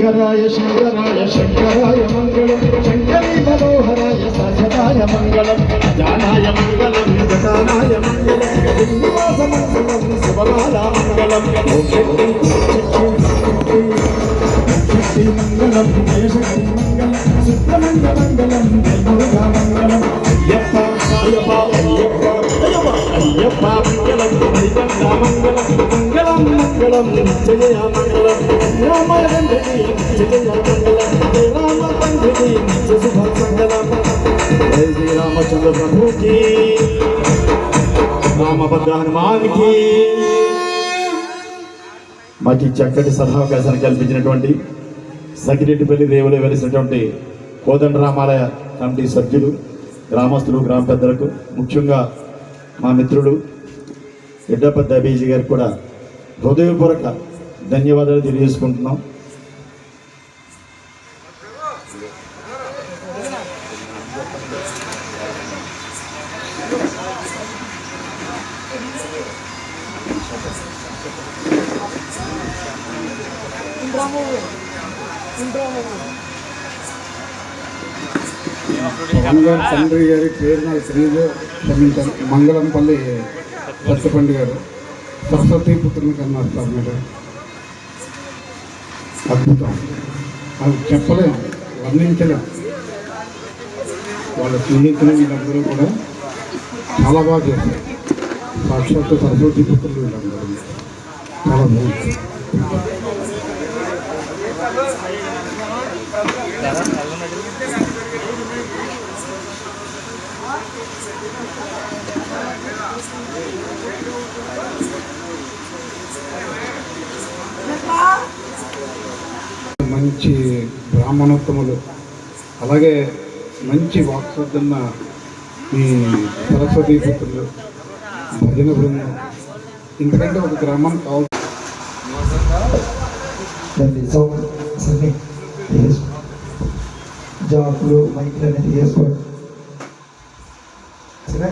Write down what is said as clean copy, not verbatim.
శంకరాయ శంకరాయ శంకరాయ మంగళం శంకరీ మనోహరాయ సహజాయ మంగళం జానాయ మంగళం జటానాయ మంగళం శ్రీనివాస మంగళం శుభమాల మంగళం శక్తి మంగళం జయశక్తి మంగళం సుబ్రహ్మణ్య మంగళం జయమురుగా మంగళం అయ్యప్ప సాయప్ప అయ్యప్ప అయ్యప్ప మంగళం హరికంఠ మంగళం మంగళం మంగళం జయ మంగళం రామచంద్రుడి జయ మంగళం జయ రామచంద్రుడి శుభ మంగళం జయ శ్రీ రామచంద్ర ప్రభుకి రామభద్ర హనుమానికి మాకు చక్కటి సదావకాశాన్ని కల్పించినటువంటి సగిరెడ్డిపల్లి దేవులు వెలిసినటువంటి కోదండరామాలయ కమిటీ సభ్యులు గ్రామస్తులు గ్రామ పెద్దలకు ముఖ్యంగా మా మిత్రుడు ఎడ్డపద్ద అబీజీ గారికి కూడా హృదయపూర్వక ధన్యవాదాలు తెలియజేసుకుంటున్నాం. తండ్రి గారి పేరు నాకు తెలియదు, క్షమించాను. మంగళంపల్లి సత్యపండి గారు సరస్వతి పుత్రుని కన్నారు సార్. మీరు అద్భుతం, అది చెప్పలేము, వర్ణించలేము. వాళ్ళ స్నేహితులు వీళ్ళందరూ కూడా చాలా బాగా చేశారు. సాక్షాత్తు సరస్వతి పుత్రులు వీళ్ళందరూ చాలా బాగుంది. మంచి బ్రాహ్మణోత్తములు, అలాగే మంచి వాక్సద్దున్న మీ సరస్వతీ పుత్రులు, భజన బృందం, ఎందుకంటే ఒక గ్రామానికి కావాలి. జాబులు మైకులు అనేది వేసుకోండి. సరే.